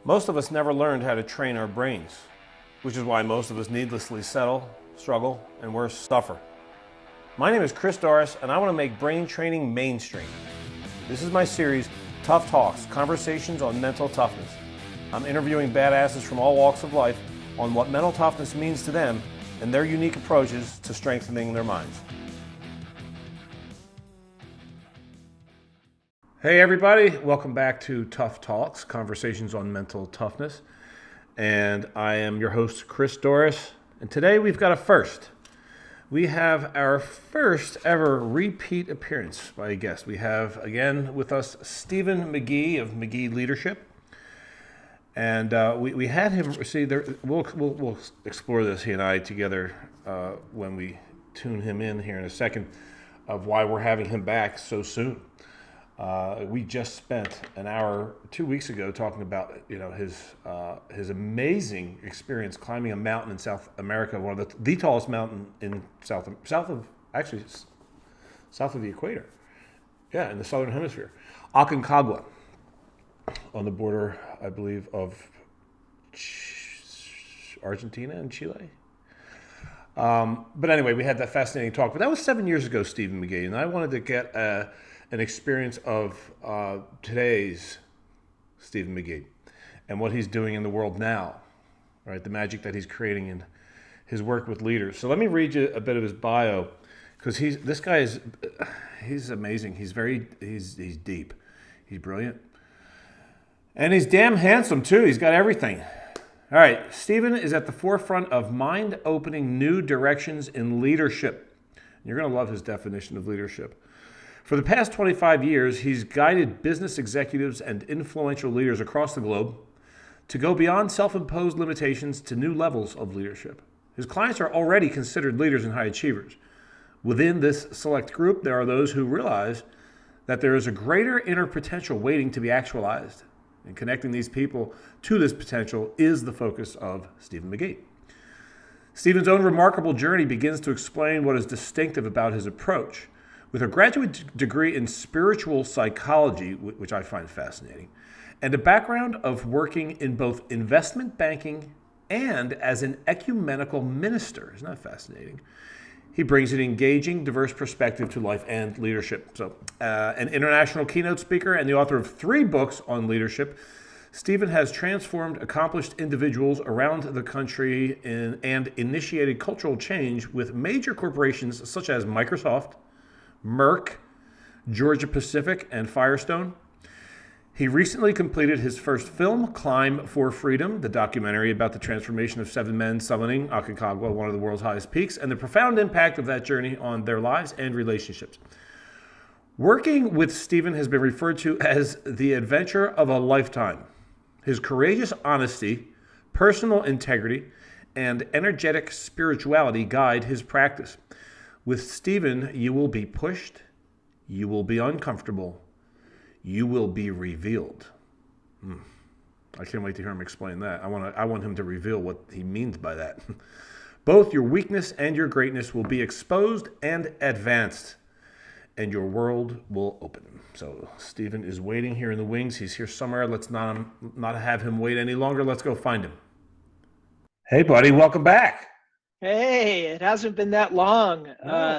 Most of us never learned how to train our brains, which is why most of us needlessly settle, struggle, and worse, suffer. My name is Chris Doris, and I want to make brain training mainstream. This is my series, Tough Talks, Conversations on Mental Toughness. I'm interviewing badasses from all walks of life on what mental toughness means to them and their unique approaches to strengthening their minds. Hey everybody, welcome back to Tough Talks, Conversations on Mental Toughness. And I am your host, Chris Doris. And today we've got a first. We have our first ever repeat appearance by a guest. We have, again, with us, Stephen McGhee of McGhee Leadership. And we had him, we'll explore this, he and I, together when we tune him in here in a second, of why we're having him back so soon. We just spent an hour 2 weeks ago talking about his amazing experience climbing a mountain in South America, one of the tallest mountain in south of the equator, in the southern hemisphere, Aconcagua, on the border, I believe, of Argentina and Chile. But anyway, we had that fascinating talk. But that was 7 years ago, Stephen McGhee, and I wanted to get an experience of today's Stephen McGhee and what he's doing in the world now, right? The magic that he's creating in his work with leaders. So let me read you a bit of his bio, because he's amazing. He's deep. He's brilliant. And he's damn handsome too. He's got everything. All right, Stephen is at the forefront of mind-opening new directions in leadership. You're going to love his definition of leadership. For the past 25 years, he's guided business executives and influential leaders across the globe to go beyond self-imposed limitations to new levels of leadership. His clients are already considered leaders and high achievers. Within this select group, there are those who realize that there is a greater inner potential waiting to be actualized. And connecting these people to this potential is the focus of Stephen McGhee. Stephen's own remarkable journey begins to explain what is distinctive about his approach. With a graduate degree in spiritual psychology, which I find fascinating, and a background of working in both investment banking and as an ecumenical minister, isn't that fascinating? He brings an engaging, diverse perspective to life and leadership. So, an international keynote speaker and the author of 3 books on leadership, Stephen has transformed accomplished individuals around the country and initiated cultural change with major corporations such as Microsoft, Merck, Georgia Pacific, and Firestone. He recently completed his first film, Climb for Freedom, the documentary about the transformation of 7 men summiting Aconcagua, one of the world's highest peaks, and the profound impact of that journey on their lives and relationships. Working with Stephen has been referred to as the adventure of a lifetime. His courageous honesty, personal integrity, and energetic spirituality guide his practice. With Stephen, you will be pushed, you will be uncomfortable, you will be revealed. I can't wait to hear him explain that. I want him to reveal what he means by that. Both your weakness and your greatness will be exposed and advanced, and your world will open. So Stephen is waiting here in the wings. He's here somewhere. Let's not have him wait any longer. Let's go find him. Hey, buddy, welcome back. Hey, it hasn't been that long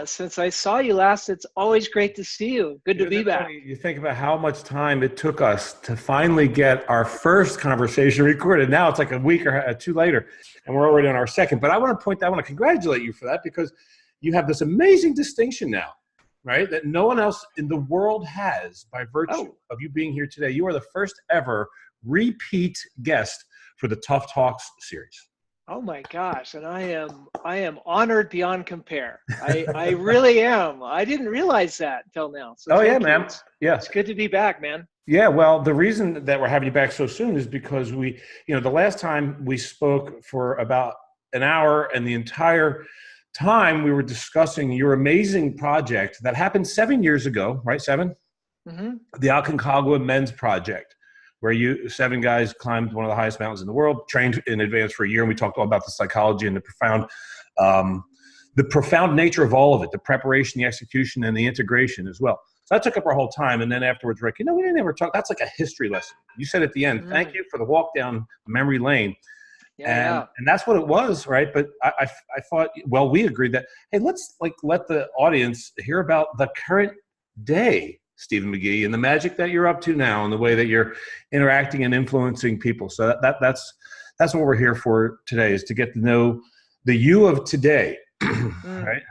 since I saw you last. It's always great to see you. Good to be back. You think about how much time it took us to finally get our first conversation recorded. Now it's like a week or 2 later, and we're already on our second. But I want to congratulate you for that, because you have this amazing distinction now, right, that no one else in the world has by virtue of you being here today. You are the first ever repeat guest for the Tough Talks series. Oh my gosh, and I am honored beyond compare. I really am. I didn't realize that until now. So man. Yeah. It's good to be back, man. Yeah, well, the reason that we're having you back so soon is because the last time we spoke for about an hour, and the entire time we were discussing your amazing project that happened 7 years ago, right? 7? Mm-hmm. The Aconcagua Men's Project, where 7 guys climbed one of the highest mountains in the world, trained in advance for a year, and we talked all about the psychology and the profound nature of all of it, the preparation, the execution, and the integration as well. So that took up our whole time. And then afterwards, Rick, we didn't ever talk. That's like a history lesson. You said at the end, thank you for the walk down memory lane. And that's what it was, right? But I thought, well, we agreed that, hey, let's let the audience hear about the current day, Stephen McGhee, and the magic that you're up to now and the way that you're interacting and influencing people. So that's what we're here for today, is to get to know the you of today, right?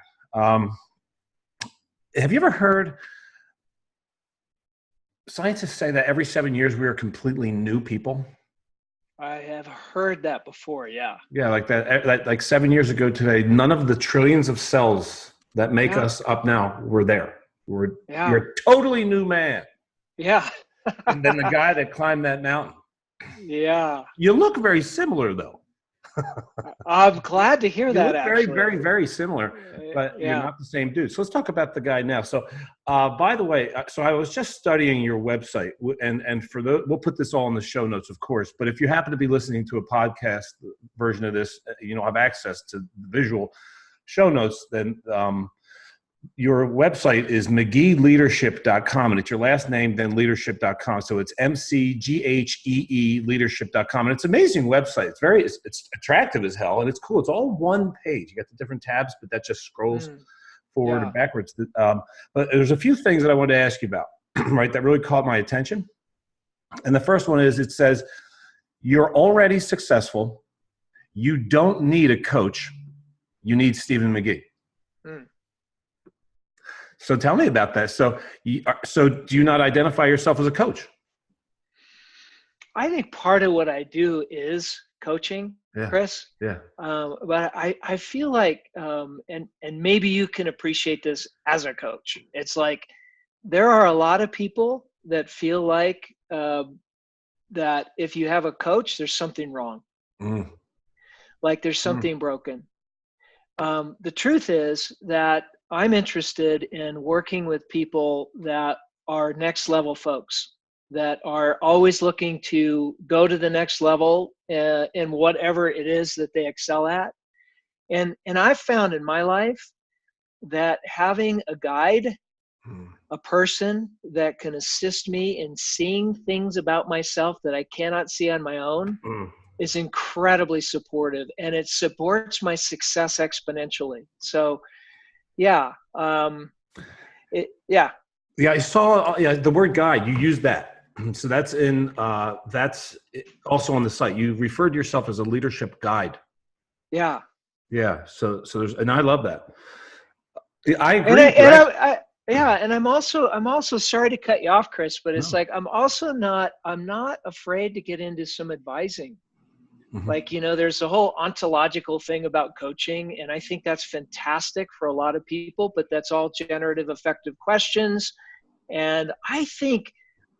Have you ever heard scientists say that every 7 years we are completely new people? I have heard that before. Yeah. Yeah, like that. Like 7 years ago today, none of the trillions of cells that make us up now were there. You're a totally new man. Yeah. And then the guy that climbed that mountain. Yeah. You look very similar, though. I'm glad to hear that. Look very, very, very similar, but you're not the same dude. So let's talk about the guy now. So, by the way, so I was just studying your website, and for we'll put this all in the show notes, of course. But if you happen to be listening to a podcast version of this, have access to visual show notes, then your website is McGheeleadership.com, and it's your last name, then leadership.com. So it's MCGHEE leadership.com. And it's an amazing website. It's attractive as hell, and it's cool. It's all one page. You got the different tabs, but that just scrolls forward and backwards. But there's a few things that I wanted to ask you about, right, that really caught my attention. And the first one is, it says, you're already successful. You don't need a coach. You need Stephen McGhee. So tell me about that. So do you not identify yourself as a coach? I think part of what I do is coaching, Chris. Yeah. But I feel like, and maybe you can appreciate this as a coach. It's like there are a lot of people that feel like that if you have a coach, there's something wrong. Like there's something broken. The truth is that I'm interested in working with people that are next level folks, that are always looking to go to the next level in whatever it is that they excel at. And I've found in my life that having a guide, a person that can assist me in seeing things about myself that I cannot see on my own, is incredibly supportive, and it supports my success exponentially. So yeah. Yeah, I saw the word guide. You used that. So that's that's also on the site. You referred to yourself as a leadership guide. Yeah. Yeah. So there's, and I love that. I agree. And I'm also sorry to cut you off, Chris, but it's like, I'm not afraid to get into some advising. Like, there's a whole ontological thing about coaching, and I think that's fantastic for a lot of people, but that's all generative effective questions. And I think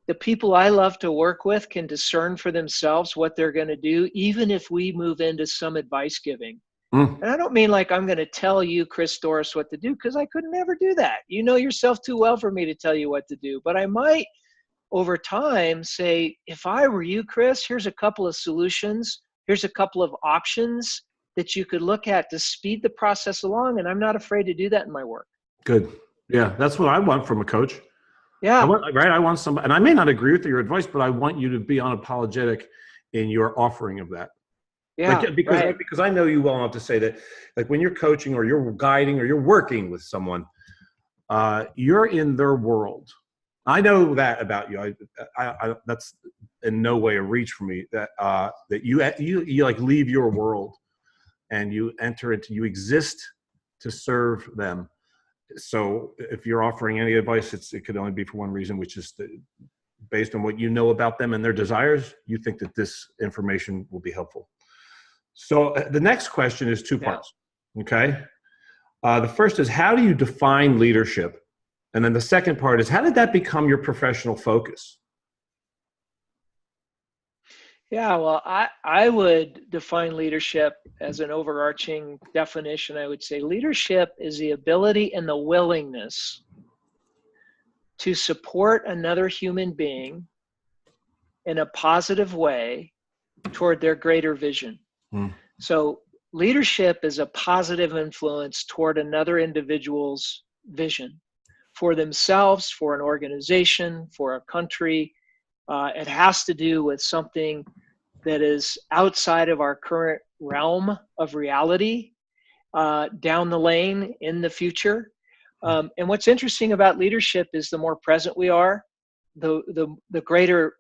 the people I love to work with can discern for themselves what they're going to do, even if we move into some advice giving. And I don't mean like I'm going to tell you, Chris Doris, what to do, because I could never do that. You know yourself too well for me to tell you what to do. But I might, over time, say, if I were you, Chris, here's a couple of solutions. Here's a couple of options that you could look at to speed the process along. And I'm not afraid to do that in my work. Good. Yeah, that's what I want from a coach. Yeah. I want somebody, and I may not agree with your advice, but I want you to be unapologetic in your offering of that. Yeah. Because I know you well enough to say that, like, when you're coaching or you're guiding or you're working with someone, you're in their world. I know that about you. I that's in no way a reach for me, that you like leave your world and you enter into, you exist to serve them. So if you're offering any advice, it could only be for one reason, which is based on what you know about them and their desires, you think that this information will be helpful. So the next question is two parts. Okay. The first is, how do you define leadership? And then the second part is, how did that become your professional focus? Yeah, well, I would define leadership as an overarching definition. I would say leadership is the ability and the willingness to support another human being in a positive way toward their greater vision. So leadership is a positive influence toward another individual's vision for themselves, for an organization, for a country. It has to do with something that is outside of our current realm of reality, down the lane in the future. And what's interesting about leadership is the more present we are, the greater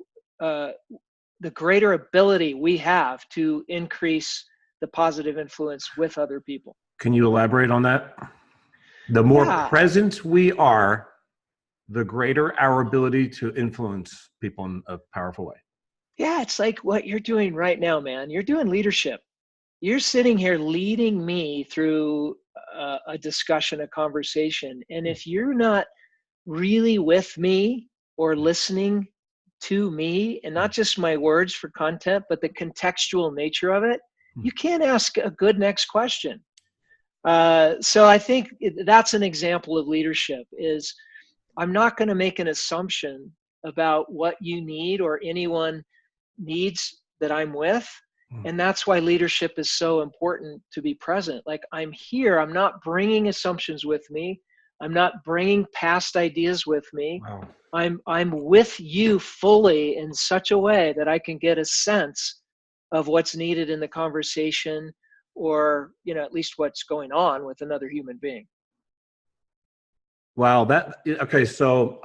ability we have to increase the positive influence with other people. Can you elaborate on that? The more present we are, the greater our ability to influence people in a powerful way. Yeah, it's like what you're doing right now, man. You're doing leadership. You're sitting here leading me through a discussion, a conversation. And if you're not really with me or listening to me, and not just my words for content, but the contextual nature of it, you can't ask a good next question. So I think that's an example of leadership. Is I'm not going to make an assumption about what you need or anyone needs that I'm with. And that's why leadership is so important, to be present. Like, I'm here, I'm not bringing assumptions with me. I'm not bringing past ideas with me. Wow. I'm with you fully in such a way that I can get a sense of what's needed in the conversation, or, at least what's going on with another human being. Wow. Okay. So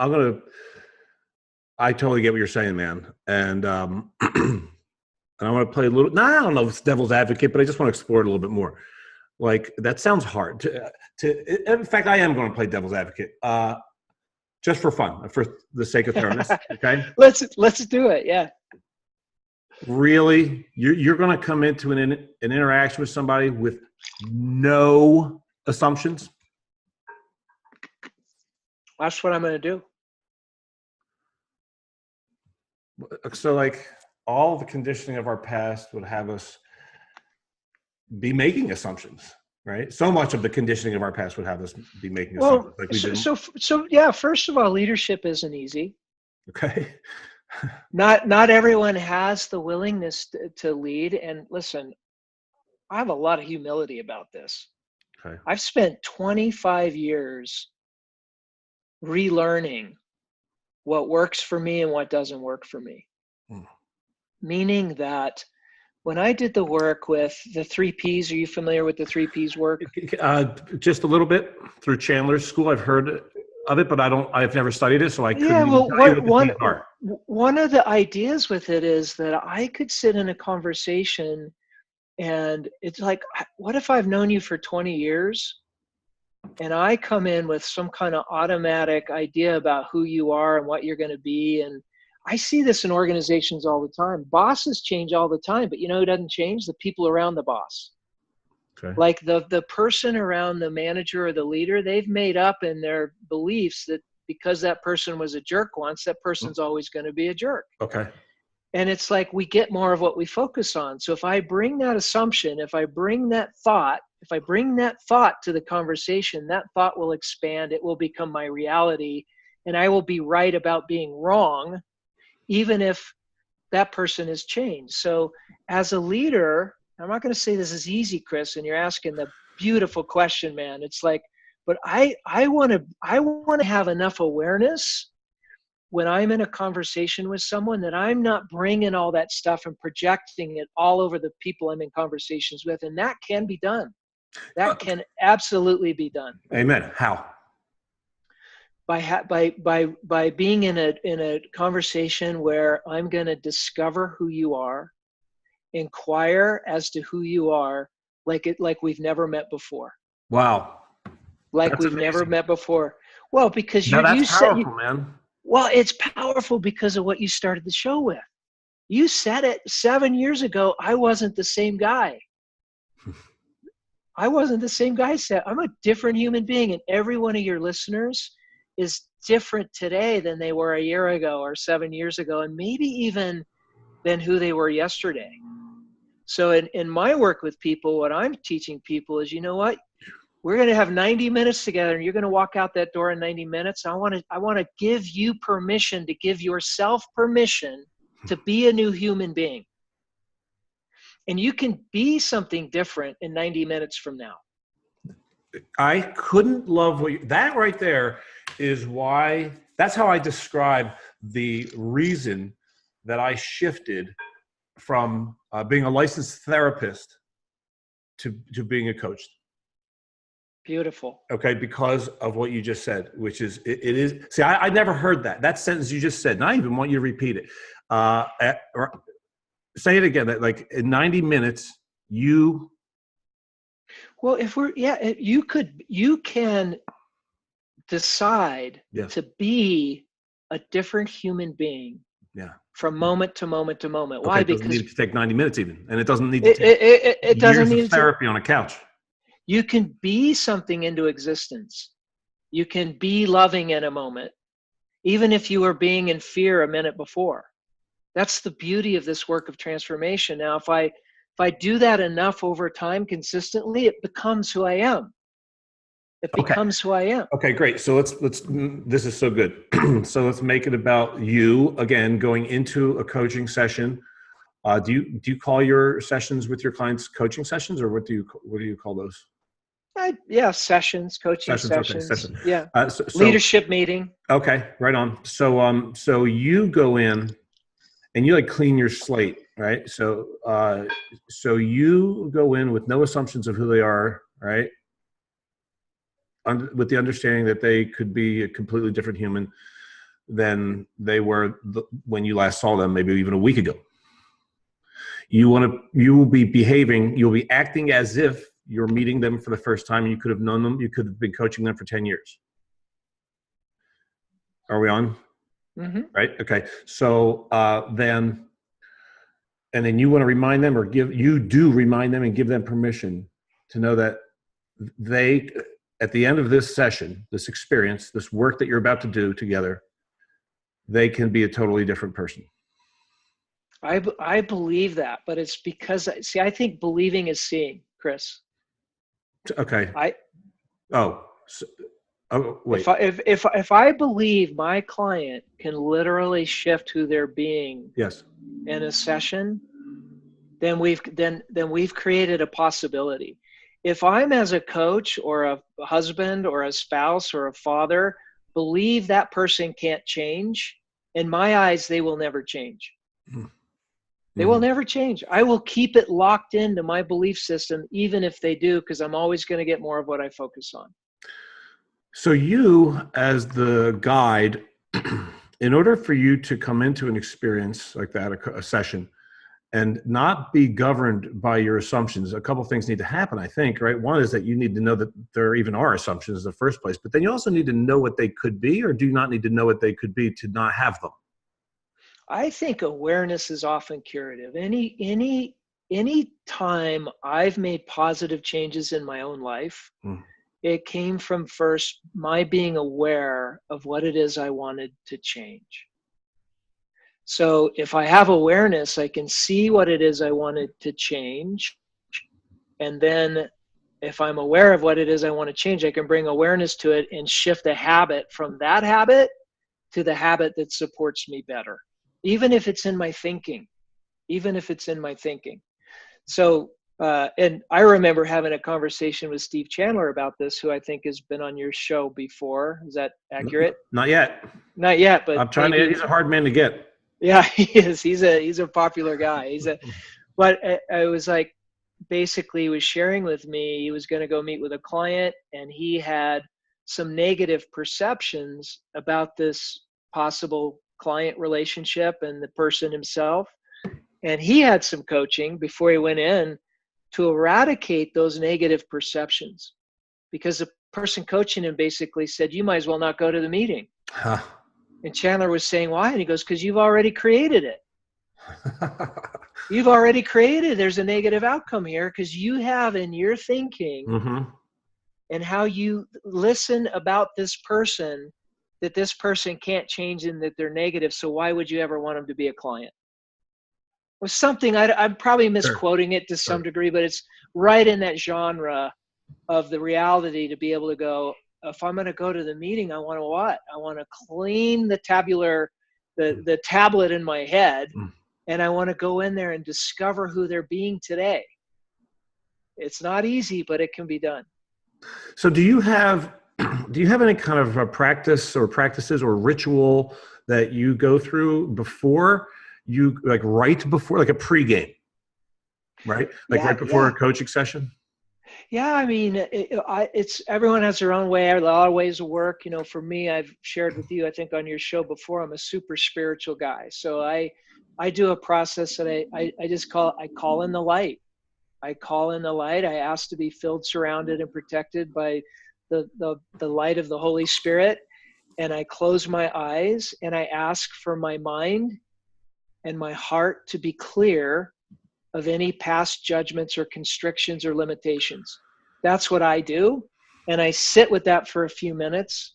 I totally get what you're saying, man. And, and I want to play a little, I don't know if it's devil's advocate, but I just want to explore it a little bit more. Like, that sounds hard in fact, I am going to play devil's advocate, just for fun, for the sake of fairness. Okay. Let's do it. Yeah. Really? You're going to come into an interaction with somebody with no assumptions? That's what I'm going to do. So, like, all the conditioning of our past would have us be making assumptions, right? So much of the conditioning of our past would have us be making assumptions. So yeah, first of all, leadership isn't easy. Okay. Not everyone has the willingness to lead. And listen, I have a lot of humility about this. Okay. I've spent 25 years relearning what works for me and what doesn't work for me. Meaning that when I did the work with the 3 Ps, are you familiar with the 3 Ps work? Just a little bit through Chandler's school. I've heard of it, but I've never studied it, so I couldn't tell you what the Ps are. One of the ideas with it is that I could sit in a conversation and it's like, what if I've known you for 20 years and I come in with some kind of automatic idea about who you are and what you're going to be? And I see this in organizations all the time. Bosses change all the time, but who doesn't change? The people around the boss. Okay. Like the person around the manager or the leader, they've made up in their beliefs that because that person was a jerk once, that person's always going to be a jerk. Okay. And it's like we get more of what we focus on. So if I bring that assumption, if I bring that thought to the conversation, that thought will expand. It will become my reality, and I will be right about being wrong, even if that person has changed. So as a leader, I'm not going to say this is easy, Chris, and you're asking the beautiful question, man. It's like, but I want to have enough awareness when I'm in a conversation with someone that I'm not bringing all that stuff and projecting it all over the people I'm in conversations with. And that can be done. That can absolutely be done. Amen. How? By being in a conversation where I'm going to discover who you are, inquire as to who you are, like we've never met before. Wow. Like we've never met before. Well, because that's powerful, man. Well, it's powerful because of what you started the show with. You said it 7 years ago. I wasn't the same guy. I'm a different human being, and every one of your listeners is different today than they were a year ago or 7 years ago, and maybe even than who they were yesterday. So in my work with people, what I'm teaching people is, you know what? We're going to have 90 minutes together, and you're going to walk out that door in 90 minutes. I want to give you permission to give yourself permission to be a new human being. And you can be something different in 90 minutes from now. I couldn't love that right there is why, that's how I describe the reason that I shifted from being a licensed therapist to being a coach. Beautiful. Okay, because of what you just said, which is, it is, see, I never heard that sentence you just said, and I even want you to repeat it. Say it again, that like in 90 minutes, you. Well, you can decide to be a different human being. Yeah. From moment to moment to moment. Okay, Why? it doesn't Because need to take 90 minutes even, and it doesn't need to take it doesn't years need of therapy on a couch. You can be something into existence. You can be loving in a moment, even if you were being in fear a minute before. That's the beauty of this work of transformation. Now, if I do that enough over time consistently, it becomes who I am. It becomes who I am. Okay, great. So let's this is so good. So let's make it about you again, going into a coaching session. Do you call your sessions with your clients coaching sessions, or what do you call those? Sessions, coaching sessions. Okay, session. Yeah. Leadership meeting. Okay, right on. So you go in and you like clean your slate, right? So you go in with no assumptions of who they are, right? With the understanding that they could be a completely different human than they were when you last saw them, maybe even a week ago. You will be acting as if you're meeting them for the first time. You could have known them. You could have been coaching them for 10 years. Are we on? Mm-hmm. Right. Okay. So then you want to remind them, or remind them and give them permission to know that they, at the end of this session, this experience, this work that you're about to do together, they can be a totally different person. I believe that, but it's because, see, I think believing is seeing, Chris. Okay. Wait. If I believe my client can literally shift who they're being, yes, in a session, then we've created a possibility. If I'm, as a coach or a husband or a spouse or a father, believe that person can't change, in my eyes, they will never change. Mm-hmm. They will never change. I will keep it locked into my belief system, even if they do, because I'm always going to get more of what I focus on. So you, as the guide, in order for you to come into an experience like that, a session, and not be governed by your assumptions, a couple of things need to happen, I think, right? One is that you need to know that there even are assumptions in the first place, but then you also need to know what they could be, or do you not need to know what they could be to not have them? I think awareness is often curative. Any time I've made positive changes in my own life, it came from first my being aware of what it is I wanted to change. So if I have awareness, I can see what it is I wanted to change. And then if I'm aware of what it is I want to change, I can bring awareness to it and shift a habit from that habit to the habit that supports me better. Even if it's in my thinking, So, and I remember having a conversation with Steve Chandler about this, who I think has been on your show before. Is that accurate? Not yet. Not yet, but I'm trying to. He's a hard man to get. Yeah, he is. He's a popular guy. But I was like, basically, he was sharing with me, he was going to go meet with a client, and he had some negative perceptions about this possible client relationship and the person himself. And he had some coaching before he went in to eradicate those negative perceptions, because the person coaching him basically said, you might as well not go to the meeting. Huh. And Chandler was saying, why? And he goes, because you've already created it. You've already created, there's a negative outcome here, because you have in your thinking and how you listen about this person, that this person can't change and that they're negative. So why would you ever want them to be a client? It was something, I'm probably misquoting it to some degree, but it's right in that genre of the reality to be able to go, if I'm going to go to the meeting, I want to what? I want to clean the the tablet in my head, and I want to go in there and discover who they're being today. It's not easy, but it can be done. So do you have Do you have any kind of a practice or practices or ritual that you go through before you, like right before, like a pregame, right? Like right before a coaching session? Yeah, I mean, it's everyone has their own way. A lot of ways to work. You know, for me, I've shared with you, I think, on your show before. I'm a super spiritual guy, so I do a process that I just call in the light. I call in the light. I ask to be filled, surrounded, and protected by the light of the Holy Spirit. And I close my eyes and I ask for my mind and my heart to be clear of any past judgments or constrictions or limitations. That's what I do. And I sit with that for a few minutes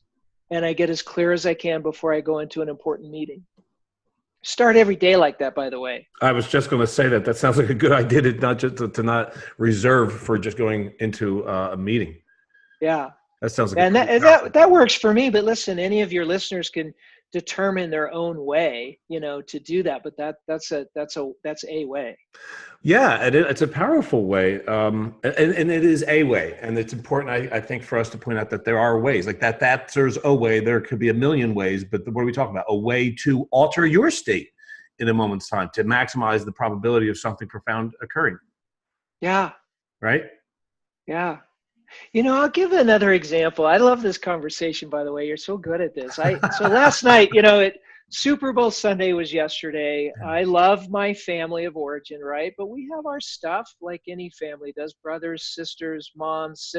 and I get as clear as I can before I go into an important meeting. Start every day like that, by the way. I was just going to say that sounds like a good idea to not reserve for just going into a meeting. Yeah. That sounds like and that works for me. But listen, any of your listeners can determine their own way, you know, to do that. But that's a way. Yeah, it's a powerful way, and it is a way, and it's important, I think, for us to point out that there are ways like that. There's a way. There could be a million ways, but what are we talking about? A way to alter your state in a moment's time to maximize the probability of something profound occurring. Yeah. Right. Yeah. You know, I'll give another example. I love this conversation, by the way. You're so good at this. So last night, you know, Super Bowl Sunday was yesterday. I love my family of origin, right? But we have our stuff like any family does, brothers, sisters, moms,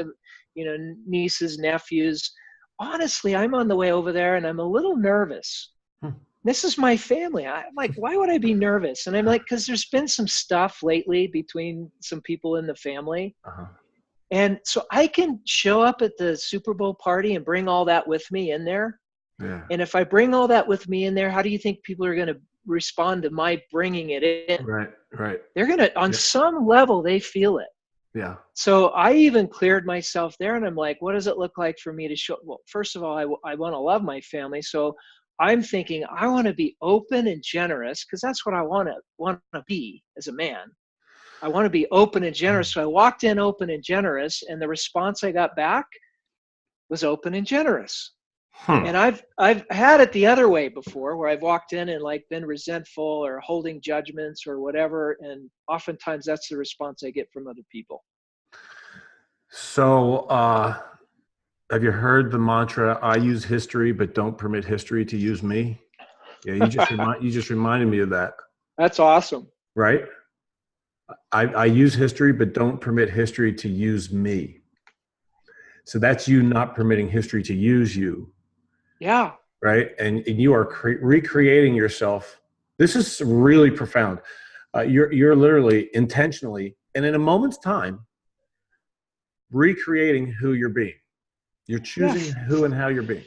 you know, nieces, nephews. Honestly, I'm on the way over there and I'm a little nervous. This is my family. I'm like, why would I be nervous? And I'm like, because there's been some stuff lately between some people in the family. Uh-huh. And so I can show up at the Super Bowl party and bring all that with me in there. Yeah. And if I bring all that with me in there, how do you think people are going to respond to my bringing it in? Right. They're going to, on some level, they feel it. Yeah. So I even cleared myself there and I'm like, what does it look like for me to show? Well, first of all, I want to love my family. So I'm thinking I want to be open and generous because that's what I want to be as a man. I want to be open and generous. So I walked in open and generous, and the response I got back was open and generous. And I've had it the other way before, where I've walked in and like been resentful or holding judgments or whatever, and oftentimes that's the response I get from other people. So, have you heard the mantra, I use history, but don't permit history to use me? Yeah, you just reminded me of that. That's awesome. Right? I use history, but don't permit history to use me. So that's you not permitting history to use you. Yeah. Right? And you are recreating yourself. This is really profound. You're literally intentionally, and in a moment's time, recreating who you're being. You're choosing who and how you're being.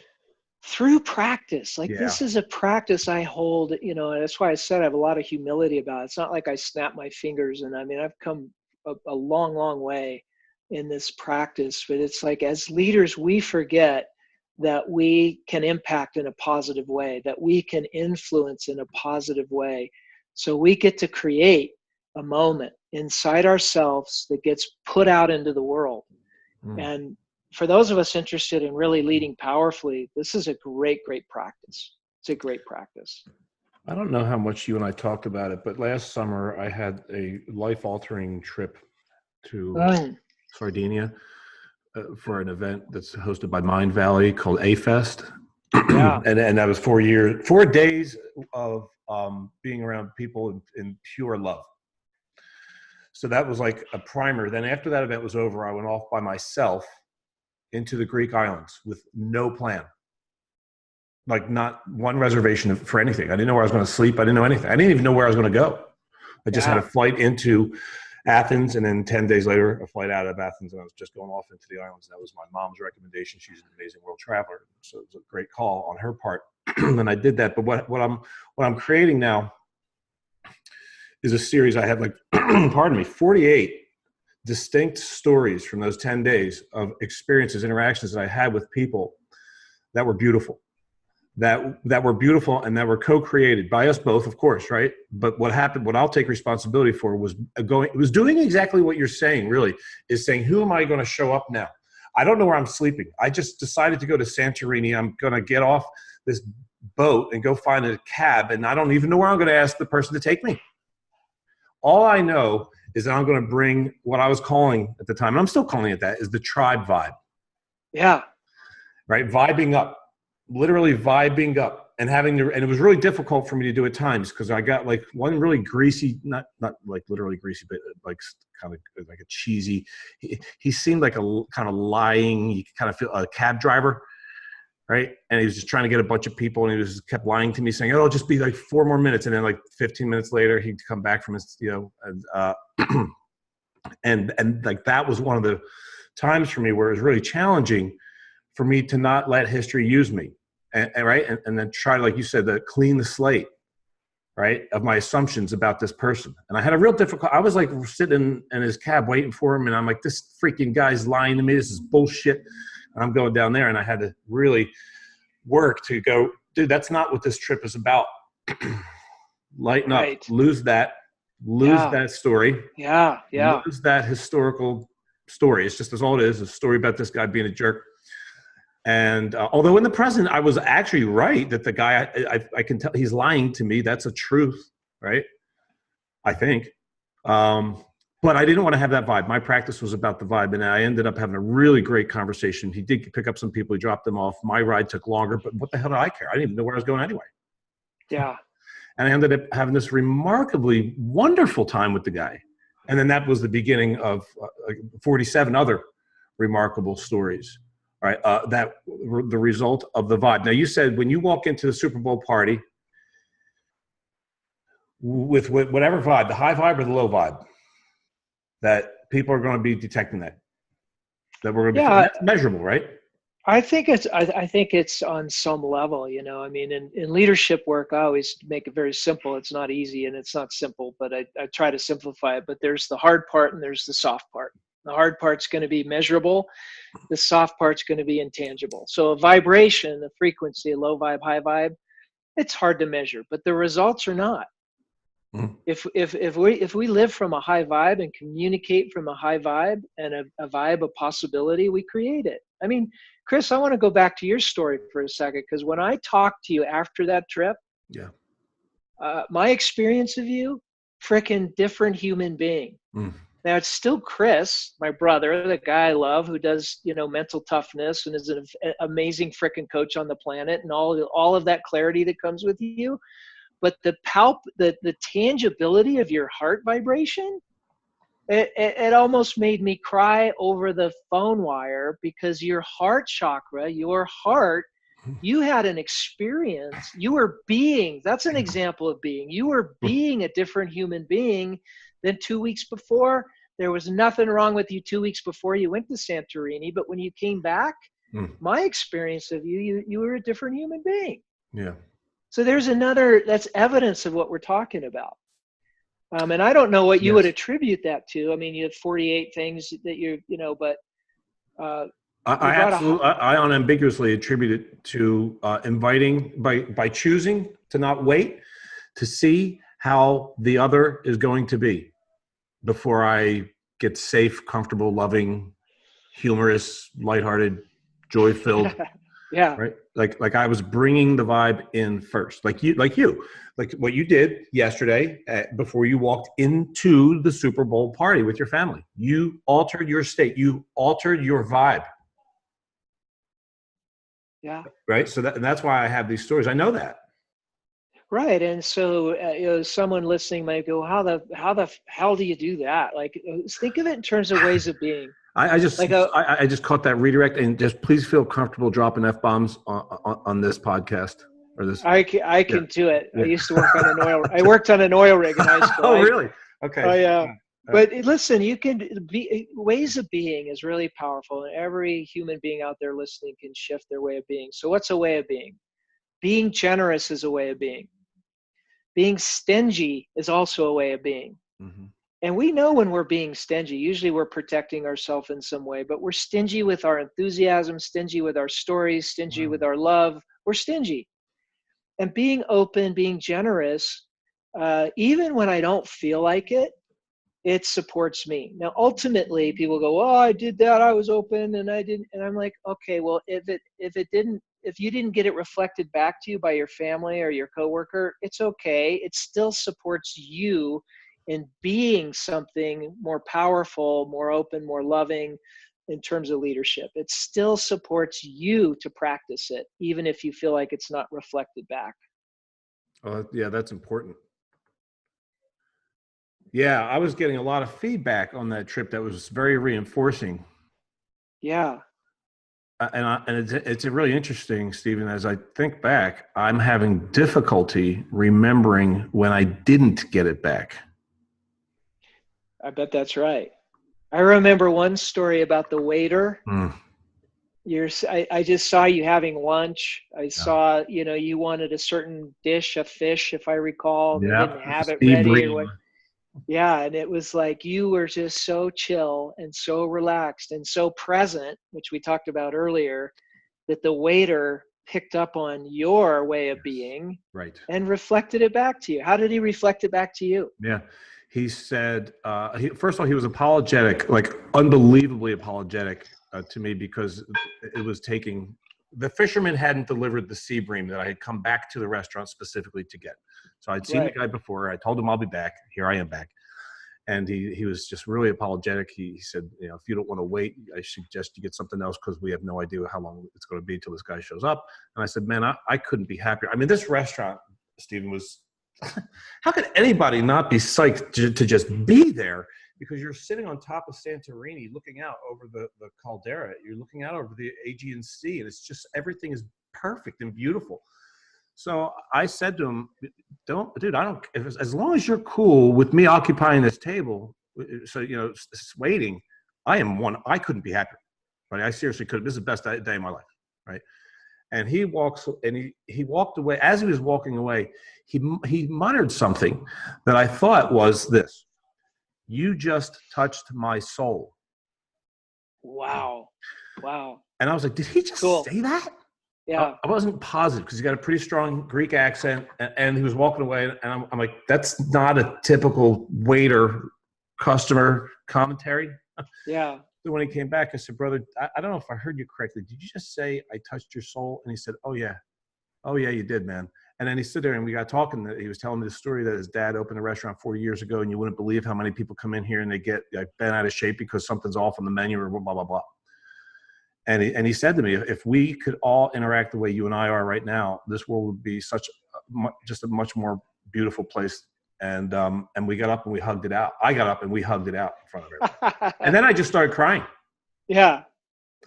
Through practice. This is a practice I hold, you know, and that's why I said I have a lot of humility about it. It's not like I snap my fingers and I mean, I've come a long, long way in this practice, but it's like as leaders, we forget that we can impact in a positive way, that we can influence in a positive way. So we get to create a moment inside ourselves that gets put out into the world. And for those of us interested in really leading powerfully, this is a great, great practice. It's a great practice. I don't know how much you and I talked about it, but last summer I had a life-altering trip to Sardinia for an event that's hosted by Mind Valley called A-Fest. Yeah. and that was 4 days of being around people in pure love. So that was like a primer. Then after that event was over, I went off by myself into the Greek islands with no plan. Like not one reservation for anything. I didn't know where I was going to sleep. I didn't know anything. I didn't even know where I was going to go. I just had a flight into Athens, and then 10 days later, a flight out of Athens, and I was just going off into the islands. That was my mom's recommendation. She's an amazing world traveler. So it was a great call on her part. And I did that. But what I'm creating now is a series. I have 48 distinct stories from those 10 days of experiences, interactions that I had with people that were beautiful, that were beautiful and that were co-created by us both, of course, right? But what happened, what I'll take responsibility for was doing exactly what you're saying, really, is saying, who am I going to show up now? I don't know where I'm sleeping. I just decided to go to Santorini. I'm going to get off this boat and go find a cab, and I don't even know where I'm going to ask the person to take me. All I know is that I'm going to bring what I was calling at the time, and I'm still calling it that, is the tribe vibe. Yeah. Right? Vibing up, literally vibing up, and and it was really difficult for me to do at times because I got like one really greasy, not like literally greasy, but like kind of like a cheesy. He seemed like a kind of lying, you kind of feel a cab driver, right? And he was just trying to get a bunch of people, and he was kept lying to me, saying, "Oh, it'll just be like 4 more minutes," and then like 15 minutes later, he'd come back from his, and like that was one of the times for me where it was really challenging for me to not let history use me, and right, and then try, like you said, to clean the slate, right, of my assumptions about this person. And I had a real difficult. I was like sitting in his cab waiting for him, and I'm like, this freaking guy's lying to me. This is bullshit. And I'm going down there, and I had to really work to go, dude, that's not what this trip is about. Lighten up, lose that story. Yeah. Lose that historical story. It's just, that's all it is, a story about this guy being a jerk. And although in the present, I was actually right that the guy, I can tell he's lying to me. That's a truth, right? I think. But I didn't want to have that vibe. My practice was about the vibe, and I ended up having a really great conversation. He did pick up some people. He dropped them off. My ride took longer, but what the hell did I care? I didn't even know where I was going anyway. Yeah. And I ended up having this remarkably wonderful time with the guy. And then that was the beginning of 47 other remarkable stories, right? That were the result of the vibe. Now, you said when you walk into the Super Bowl party with whatever vibe, the high vibe or the low vibe, that people are going to be detecting that we're going to be, that's measurable, right? I think it's on some level, I mean, in leadership work, I always make it very simple. It's not easy and it's not simple, but I try to simplify it. But there's the hard part and there's the soft part. The hard part's going to be measurable. The soft part's going to be intangible. So a vibration, the frequency, a low vibe, high vibe, it's hard to measure, but the results are not. If we live from a high vibe and communicate from a high vibe and a vibe of possibility, we create it. I mean, Chris, I want to go back to your story for a second, because when I talked to you after that trip, my experience of you, frickin' different human being. Now it's still Chris, my brother, the guy I love, who does, mental toughness and is an amazing frickin' coach on the planet, and all of that clarity that comes with you. But the tangibility of your heart vibration, it almost made me cry over the phone wire, because your heart chakra, your heart, you had an experience. You were being, that's an example of being. You were being a different human being than 2 weeks before. There was nothing wrong with you 2 weeks before you went to Santorini, but when you came back, my experience of you were a different human being. Yeah. So that's evidence of what we're talking about. And I don't know what you would attribute that to. I mean, you have 48 things that but I unambiguously attribute it to inviting, by choosing to not wait to see how the other is going to be before I get safe, comfortable, loving, humorous, lighthearted, joy-filled. Yeah. Right. Like I was bringing the vibe in first, like what you did yesterday before you walked into the Super Bowl party with your family. You altered your state. You altered your vibe. Yeah. Right. So that's why I have these stories. I know that. Right. And so, someone listening might go, how the hell do you do that? Like, think of it in terms of ways of being. I just caught that redirect, and just please feel comfortable dropping F-bombs on this podcast or this. I can do it. Yeah. I used to work on I worked on an oil rig in high school. Oh, really? Okay. Oh, yeah. But listen, ways of being is really powerful, and every human being out there listening can shift their way of being. So what's a way of being? Being generous is a way of being. Being stingy is also a way of being. Mm-hmm. And we know when we're being stingy. Usually we're protecting ourselves in some way, but we're stingy with our enthusiasm, stingy with our stories, stingy with our love. We're stingy. And being open, being generous, even when I don't feel like it, it supports me. Now, ultimately, people go, "Oh, I did that. I was open, and I didn't." And I'm like, "Okay, well, if you didn't get it reflected back to you by your family or your coworker, it's okay. It still supports you in being something more powerful, more open, more loving in terms of leadership. It still supports you to practice it, even if you feel like it's not reflected back." Yeah, that's important. Yeah, I was getting a lot of feedback on that trip that was very reinforcing. Yeah. And it's really interesting, Stephen, as I think back, I'm having difficulty remembering when I didn't get it back. I bet that's right. I remember one story about the waiter. I just saw you having lunch. I saw, you wanted a certain dish, a fish, if I recall. They didn't have it ready or what. Yeah, and it was like you were just so chill and so relaxed and so present, which we talked about earlier, that the waiter picked up on your way of being, right, and reflected it back to you. How did he reflect it back to you? Yeah, he said, first of all, he was apologetic, like unbelievably apologetic to me, because it was the fisherman hadn't delivered the sea bream that I had come back to the restaurant specifically to get. So I'd seen the guy before. I told him I'll be back. Here I am back. And he was just really apologetic. He said, if you don't want to wait, I suggest you get something else, because we have no idea how long it's going to be until this guy shows up. And I said, man, I couldn't be happier. I mean, this restaurant, Stephen, was, how could anybody not be psyched to just be there? Because you're sitting on top of Santorini looking out over the caldera. You're looking out over the Aegean Sea, and it's just, everything is perfect and beautiful. So I said to him, as long as you're cool with me occupying this table, so, waiting, I couldn't be happier. Right? I seriously couldn't. This is the best day of my life. Right. And he walked away. As he was walking away, he muttered something that I thought was this: "You just touched my soul." Wow. And I was like, did he just say that? Yeah. I wasn't positive, because he got a pretty strong Greek accent, and he was walking away, and I'm like, that's not a typical waiter customer commentary. Yeah. So when he came back, I said, brother, I don't know if I heard you correctly. Did you just say I touched your soul? And he said, oh yeah, you did, man. And then he stood there and we got talking. He was telling me the story that his dad opened a restaurant 40 years ago, and you wouldn't believe how many people come in here and they get bent out of shape because something's off on the menu or blah, blah, blah. And he said to me, if we could all interact the way you and I are right now, this world would be just a much more beautiful place. And we got up and we hugged it out. I got up and we hugged it out in front of everyone. And then I just started crying. Yeah.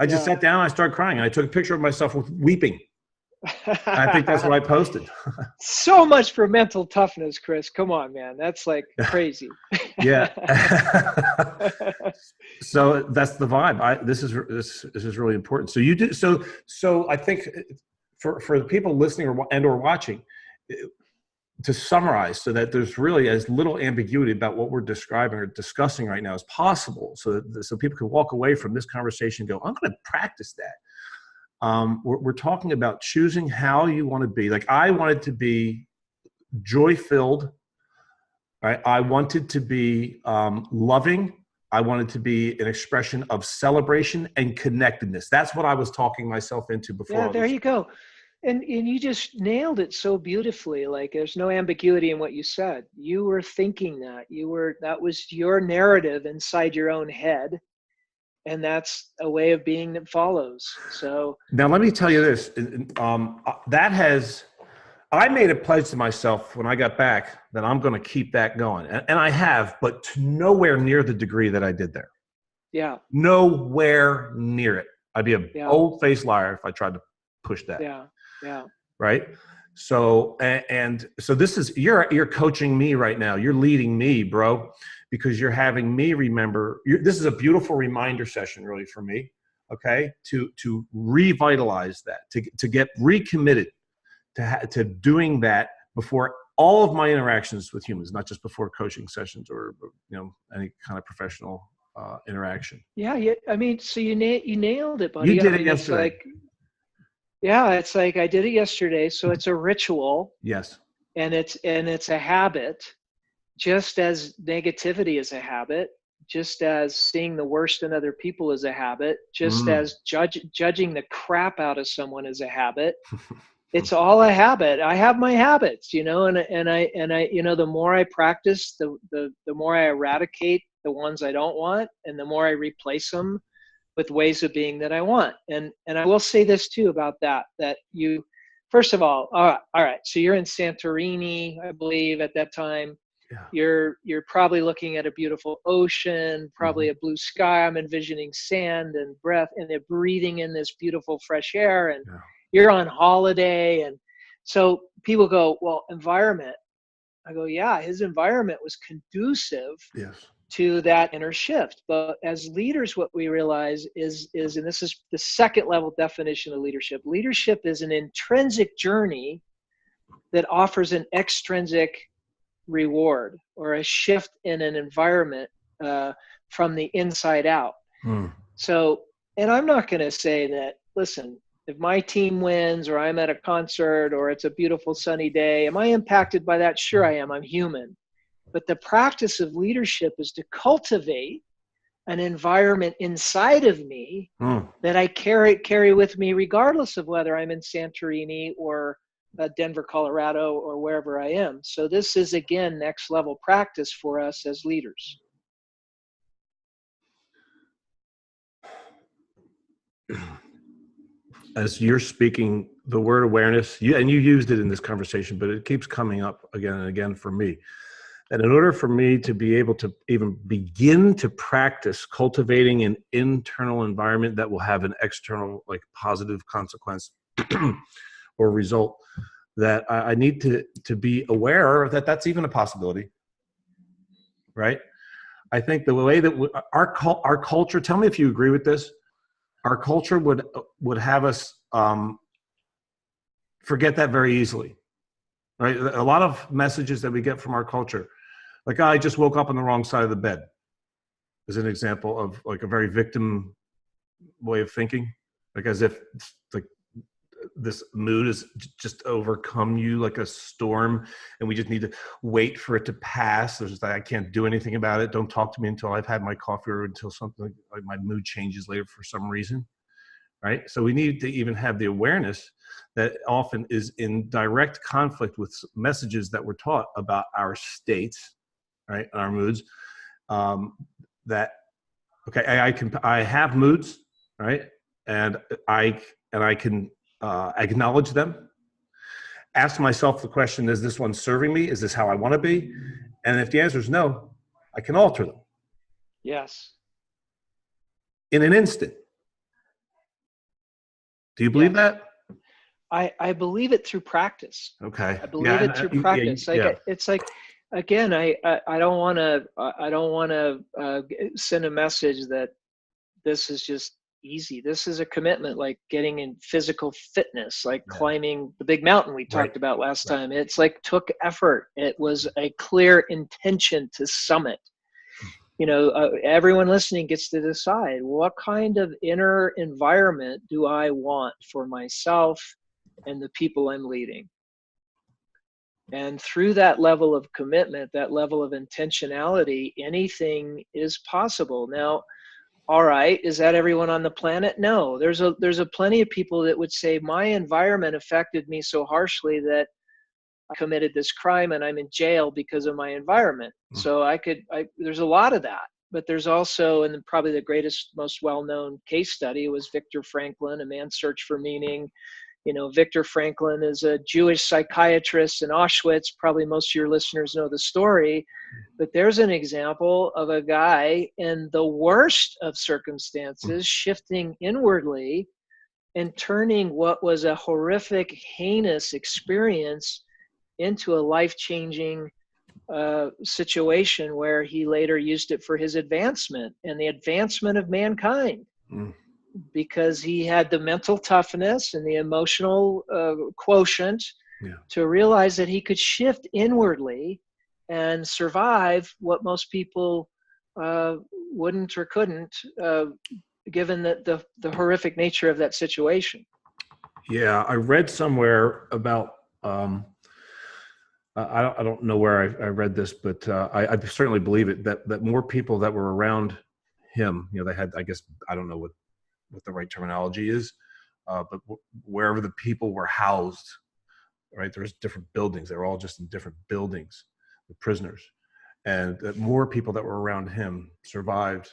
I just sat down and I started crying. And I took a picture of myself with weeping. I think that's what I posted. So much for mental toughness, Chris. Come on, man. That's like crazy. Yeah. So that's the vibe. This is really important. So you do. So I think for the people listening or watching, to summarize, so that there's really as little ambiguity about what we're describing or discussing right now as possible, so people can walk away from this conversation and go, I'm going to practice that. We're talking about choosing how you want to be. Like, I wanted to be joy-filled. Right? I wanted to be loving. I wanted to be an expression of celebration and connectedness. That's what I was talking myself into before. Yeah, there you go. And you just nailed it so beautifully. Like, there's no ambiguity in what you said. You were thinking that was your narrative inside your own head. And that's a way of being that follows. So now let me tell you this. I made a pledge to myself when I got back that I'm going to keep that going. And I have, but to nowhere near the degree that I did there. Yeah. Nowhere near it. I'd be an old-faced liar if I tried to push that. Yeah. Yeah. Right. So, so this is, you're coaching me right now. You're leading me, bro, because you're having me remember. This is a beautiful reminder session, really, for me. Okay. To revitalize that, to get recommitted to doing that before all of my interactions with humans, not just before coaching sessions or, any kind of professional interaction. Yeah. I mean, so you nailed it, buddy. You did it yesterday. It's like I did it yesterday. So it's a ritual. Yes. And it's a habit. just as negativity is a habit, just as seeing the worst in other people is a habit, just as judging the crap out of someone is a habit. It's all a habit. I have my habits, and I, the more I practice, the more I eradicate the ones I don't want, and the more I replace them with ways of being that I want. And I will say this too about that you, first of all right. So you're in Santorini, I believe, at that time. Yeah. You're probably looking at a beautiful ocean, probably a blue sky. I'm envisioning sand and breath, and they're breathing in this beautiful fresh air, and you're on holiday. And so people go, well, environment. I go, yeah, his environment was conducive to that inner shift. But as leaders, what we realize is, and this is the second level definition of leadership. Leadership is an intrinsic journey that offers an extrinsic reward, or a shift in an environment from the inside out. So, and I'm not going to say that, listen, if my team wins, or I'm at a concert, or it's a beautiful sunny day, am I impacted by that? Sure I am. I'm human. But the practice of leadership is to cultivate an environment inside of me that I carry with me, regardless of whether I'm in Santorini or Denver, Colorado, or wherever I am. So this is, again, next level practice for us as leaders. As you're speaking the word awareness, you used it in this conversation, but it keeps coming up again and again for me. And in order for me to be able to even begin to practice cultivating an internal environment that will have an external, like, positive consequence or result, that I need to be aware that that's even a possibility, right? I think the way that our culture, tell me if you agree with this, our culture would have us forget that very easily, right? A lot of messages that we get from our culture, like, I just woke up on the wrong side of the bed, is an example of, like, a very victim way of thinking, like as if, like, this mood has just overcome you like a storm, and we just need to wait for it to pass. There's just, I can't do anything about it. Don't talk to me until I've had my coffee, or until something like my mood changes later for some reason, right? So we need to even have the awareness that often is in direct conflict with messages that we're taught about our states, right, our moods. That, okay, I have moods, right, and I can acknowledge them, ask myself the question, is this one serving me? Is this how I want to be? And if the answer is no, I can alter them. Yes. In an instant. Do you believe that? I believe it through practice. Okay. I believe it through practice. It's like, again, I don't want to send a message that this is just easy. This is a commitment, like getting in physical fitness, like climbing the big mountain we talked about last time. It's like, took effort. It was a clear intention to summit. Everyone listening gets to decide, what kind of inner environment do I want for myself and the people I'm leading? And through that level of commitment, that level of intentionality, anything is possible. Now, all right, is that everyone on the planet? No, there's a plenty of people that would say, my environment affected me so harshly that I committed this crime and I'm in jail because of my environment. So there's a lot of that, but there's also, and probably the greatest, most well-known case study was Viktor Frankl, A Man's Search for Meaning. Viktor Frankl is a Jewish psychiatrist in Auschwitz. Probably most of your listeners know the story, but there's an example of a guy in the worst of circumstances shifting inwardly and turning what was a horrific, heinous experience into a life-changing situation where he later used it for his advancement and the advancement of mankind. Because he had the mental toughness and the emotional quotient to realize that he could shift inwardly and survive what most people wouldn't or couldn't, given the horrific nature of that situation. Yeah, I read somewhere about I don't know where I read this, but I certainly believe it, that more people that were around him, they had, I guess, I don't know what the right terminology is, but wherever the people were housed, right, there's different buildings. They were all just in different buildings, the prisoners. And that more people that were around him survived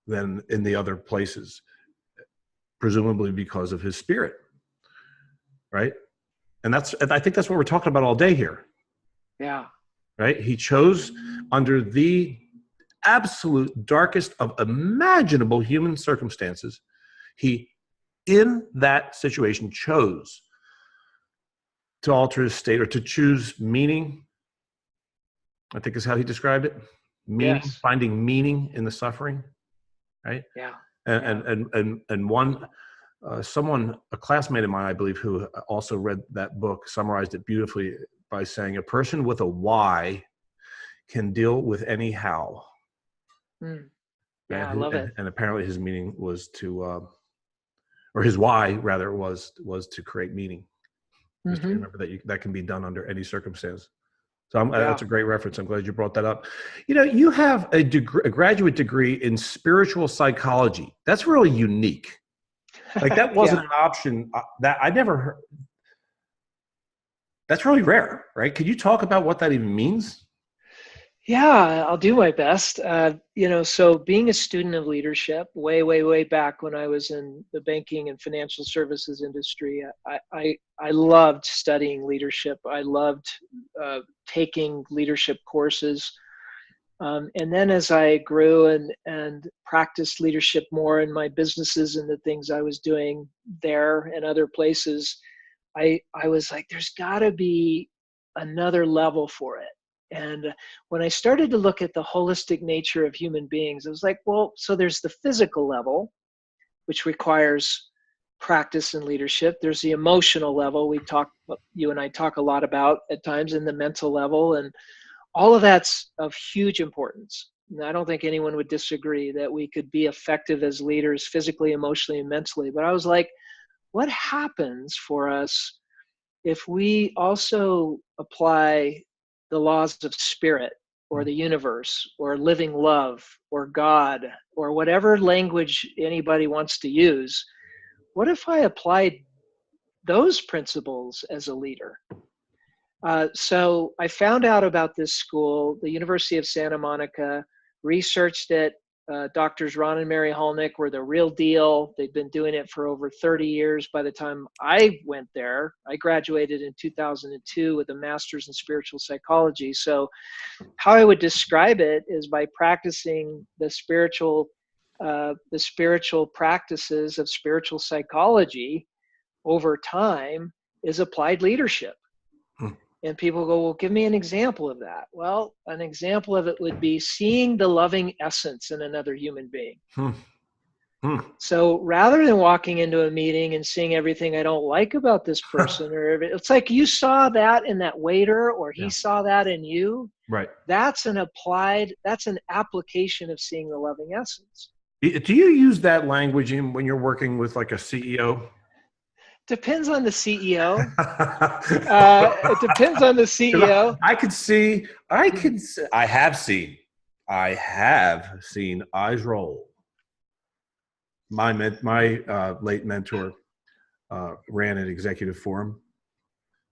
than in the other places, presumably because of his spirit, right? And I think that's what we're talking about all day here. Yeah. Right? He chose under the absolute darkest of imaginable human circumstances. He, in that situation, chose to alter his state or to choose meaning. I think is how he described it. Meaning, yes. Finding meaning in the suffering, right? Yeah. And one, someone, a classmate of mine, I believe, who also read that book, summarized it beautifully by saying, a person with a why can deal with any how. Yeah, I love it. And apparently his meaning was to, or his why rather was to create meaning. Just to remember that that can be done under any circumstance. So that's a great reference. I'm glad you brought that up. You have a graduate degree in spiritual psychology. That's really unique. Like that wasn't an option that I never heard. That's really rare, right? Could you talk about what that even means? Yeah, I'll do my best. So being a student of leadership, way back when I was in the banking and financial services industry, I loved studying leadership. I loved taking leadership courses. And then as I grew and practiced leadership more in my businesses and the things I was doing there and other places, I was like, there's got to be another level for it. And when I started to look at the holistic nature of human beings, I was like, well, so there's the physical level, which requires practice and leadership. There's the emotional level you and I talk a lot about at times, and the mental level, and all of that's of huge importance. And I don't think anyone would disagree that we could be effective as leaders physically, emotionally, and mentally. But I was like, what happens for us if we also apply the laws of spirit or the universe or living love or God or whatever language anybody wants to use? What if I applied those principles as a leader? So I found out about this school. The University of Santa Monica researched it. Doctors Ron and Mary Holnick were the real deal. They'd been doing it for over 30 years by the time I went there. I graduated in 2002 with a master's in spiritual psychology. So how I would describe it is by practicing the spiritual practices of spiritual psychology over time is applied leadership. And people go, well, give me an example of that. Well, an example of it would be seeing the loving essence in another human being. So rather than walking into a meeting and seeing everything I don't like about this person, or it's like you saw that in that waiter, or he saw that in you. Right. That's an application of seeing the loving essence. Do you use that language when you're working with like a CEO? Depends on the CEO. It depends on the CEO. I have seen eyes roll. My late mentor ran an executive forum.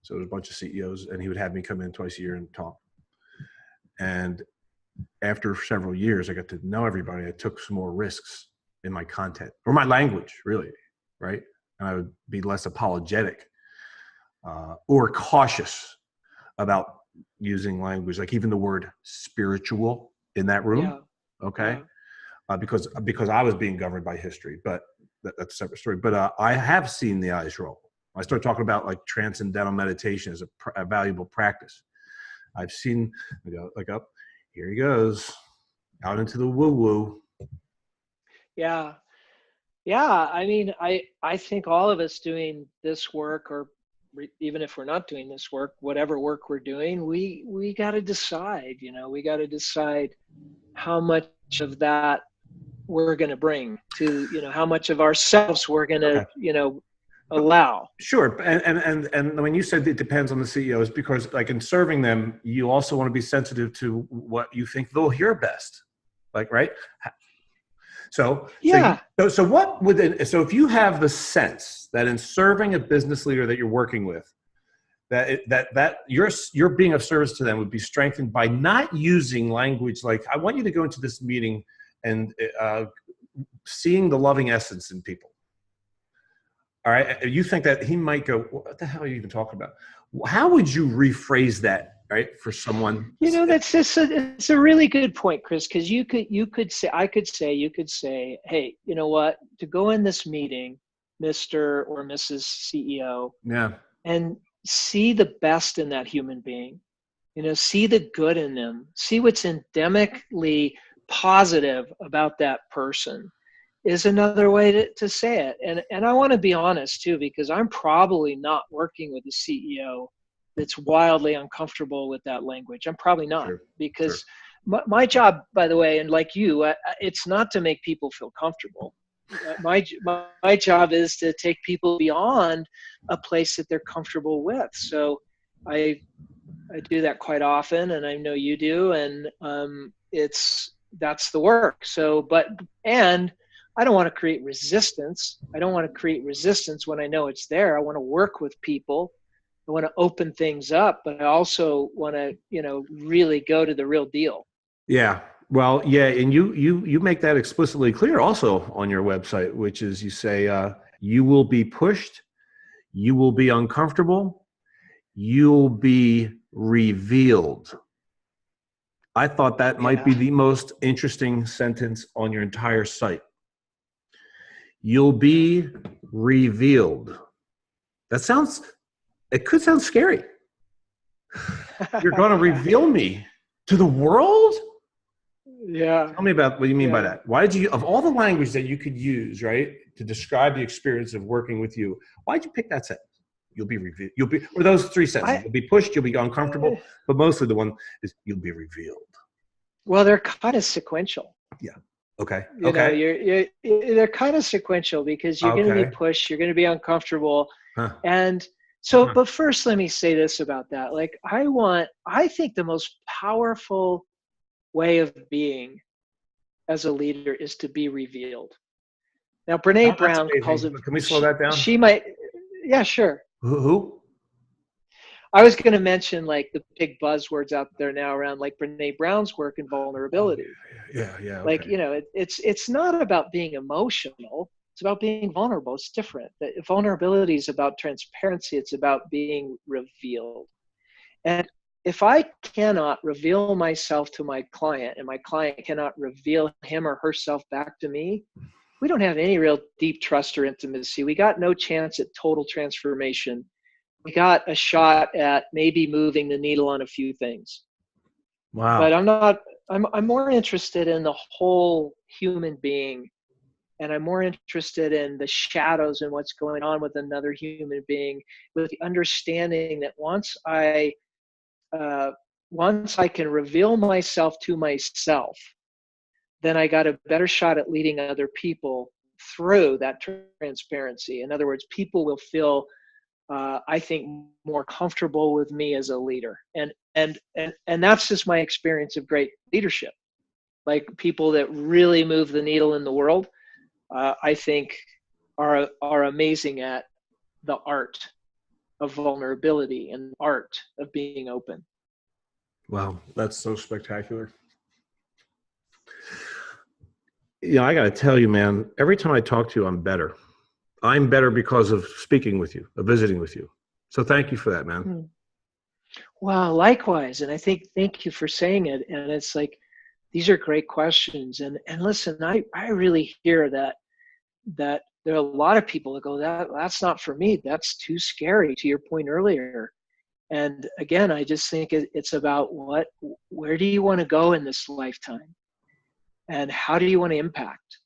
So there was a bunch of CEOs, and he would have me come in twice a year and talk. And after several years, I got to know everybody. I took some more risks in my content or my language, really, right? And I would be less apologetic or cautious about using language, like even the word spiritual in that room. Yeah. Okay. Yeah. Because I was being governed by history, but that's a separate story. But I have seen the eyes roll. I started talking about like transcendental meditation as a valuable practice. I've seen, like up, here he goes, out into the woo-woo. Yeah. Yeah, I mean, I think all of us doing this work, or even if we're not doing this work, whatever work we're doing, we got to decide, we got to decide how much of that we're going to bring to, how much of ourselves we're going to, allow. Sure. And when you said it depends on the CEOs, because like in serving them, you also want to be sensitive to what you think they'll hear best. Like, right. So if you have the sense that in serving a business leader that you're working with, that your being of service to them would be strengthened by not using language like, I want you to go into this meeting and seeing the loving essence in people. All right. You think that he might go, what the hell are you even talking about? How would you rephrase that, right, for someone? It's a really good point, Chris, because you could say, hey, you know what, to go in this meeting, Mr. or Mrs. CEO, and see the best in that human being, see the good in them, see what's endemically positive about that person, is another way to say it. And I want to be honest too, because I'm probably not working with a CEO that's wildly uncomfortable with that language. I'm probably not, because my job, by the way, and like you, it's not to make people feel comfortable. My job is to take people beyond a place that they're comfortable with. So I do that quite often, and I know you do, and that's the work. So, and I don't want to create resistance. I don't want to create resistance when I know it's there. I want to work with people. I want to open things up, but I also want to, really go to the real deal. Yeah. Well, yeah. And you make that explicitly clear also on your website, which is you say, you will be pushed, you will be uncomfortable, you'll be revealed. I thought that might be the most interesting sentence on your entire site. You'll be revealed. It could sound scary. You're going to reveal me to the world? Yeah. Tell me about what you mean by that. Why did you, of all the language that you could use, right, to describe the experience of working with you, why did you pick that sentence? You'll be revealed. Or those three sentences. You'll be pushed, you'll be uncomfortable, but mostly the one is you'll be revealed. Well, they're kind of sequential. Yeah. Okay. They're kind of sequential, because you're going to be pushed, you're going to be uncomfortable. And so, but first, let me say this about that. Like, I think the most powerful way of being as a leader is to be revealed. Now, Brene Brown calls it. Can we slow that down? She might. Yeah, sure. Who? I was going to mention like the big buzzwords out there now around like Brene Brown's work in vulnerability. Yeah. Okay. Like, it's not about being emotional. It's about being vulnerable. It's different. Vulnerability is about transparency. It's about being revealed. And if I cannot reveal myself to my client, and my client cannot reveal him or herself back to me, we don't have any real deep trust or intimacy. We got no chance at total transformation. We got a shot at maybe moving the needle on a few things. Wow. But I'm more interested in the whole human being, and I'm more interested in the shadows and what's going on with another human being, with the understanding that once I can reveal myself to myself, then I got a better shot at leading other people through that transparency. In other words, people will feel, I think, more comfortable with me as a leader. And that's just my experience of great leadership. Like, people that really move the needle in the world, I think are amazing at the art of vulnerability and art of being open. Wow, that's so spectacular. I got to tell you, man, every time I talk to you, I'm better. I'm better because of speaking with you, of visiting with you. So thank you for that, man. Well, likewise. And I think, thank you for saying it. And it's like, these are great questions. And listen, I really hear that there are a lot of people that go, that's not for me. That's too scary, to your point earlier. And again, I just think it's about where do you want to go in this lifetime? And how do you want to impact?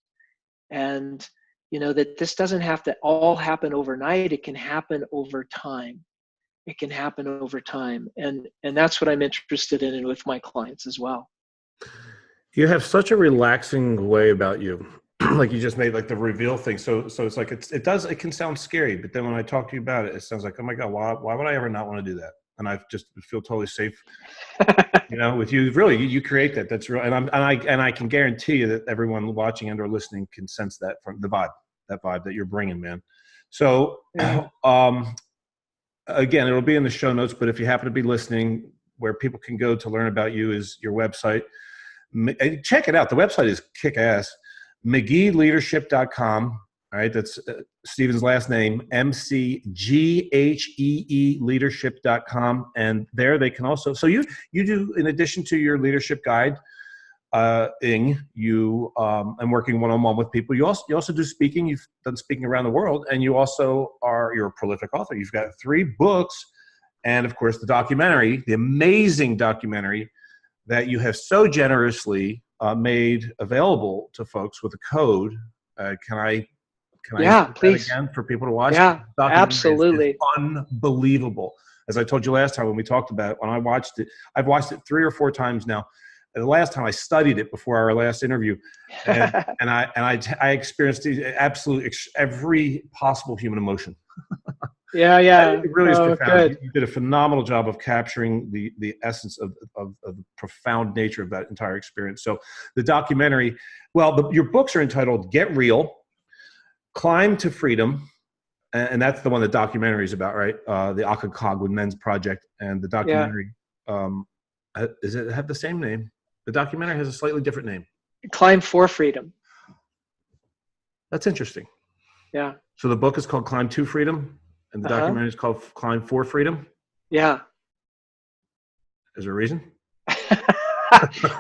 And, that this doesn't have to all happen overnight. It can happen over time. It can happen over time. And that's what I'm interested in with my clients as well. You have such a relaxing way about you. like you just made like the reveal thing. So it's like, it can sound scary, but then when I talk to you about it, it sounds like, oh my God, why would I ever not want to do that? And I just feel totally safe, with you. Really, you create that. That's real. And I can guarantee you that everyone watching and or listening can sense that from the vibe that you're bringing, man. So, again, it'll be in the show notes, but if you happen to be listening, where people can go to learn about you is your website. Check it out. The website is kick-ass. McGheeleadership.com. All right. That's Stephen's last name, MCGHEE leadership.com. And there they can also, so you do, in addition to your leadership guide, and working one-on-one with people, you also do speaking. You've done speaking around the world, and you're a prolific author. You've got 3 books, and of course the amazing documentary that you have so generously made available to folks with a code. Can I please, that again for people to watch? Yeah, absolutely. It's unbelievable. As I told you last time when we talked about it, when I watched it, I've watched it 3 or 4 times now. And the last time I studied it before our last interview, and I experienced every possible human emotion. Yeah. It really is profound. Good. You did a phenomenal job of capturing the essence of the profound nature of that entire experience. So the documentary, your books are entitled Get Real, Climb to Freedom, and that's the one the documentary is about, right? The Aconcagua Men's Project, and the documentary, does it have the same name? The documentary has a slightly different name. Climb for Freedom. That's interesting. Yeah. So the book is called Climb to Freedom, and the documentary is called Climb for Freedom? Yeah. Is there a reason?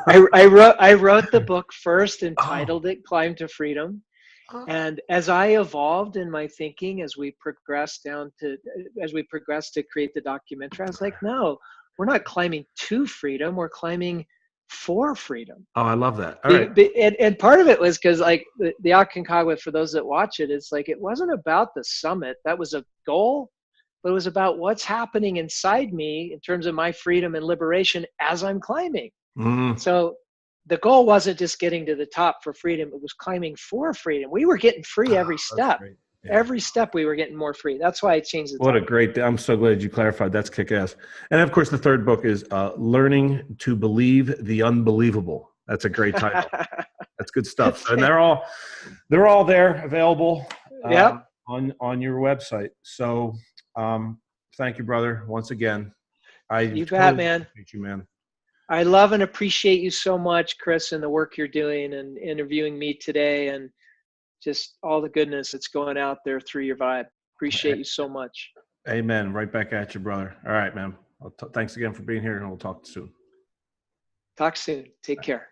I wrote the book first and titled it Climb to Freedom. And as I evolved in my thinking, as we progressed to create the documentary, I was like, no, we're not climbing to freedom. We're climbing for freedom. Oh, I love that. All right. And part of it was because like the Aconcagua, for those that watch it, it's like, it wasn't about the summit. That was a goal, but it was about what's happening inside me in terms of my freedom and liberation as I'm climbing. So the goal wasn't just getting to the top for freedom. It was climbing for freedom. We were getting free every step. Yeah. Every step we were getting more free. That's why I changed the title. I'm so glad you clarified. That's kick-ass. And of course, the third book is Learning to Believe the Unbelievable. That's a great title. That's good stuff. And they're all there available on your website. So thank you, brother, once again. You bet, man. Appreciate you, man. I love and appreciate you so much, Chris, and the work you're doing and interviewing me today, and just all the goodness that's going out there through your vibe. Appreciate you so much. Amen. Right back at you, brother. All right, man. Thanks again for being here, and we'll talk soon. Talk soon. Take care.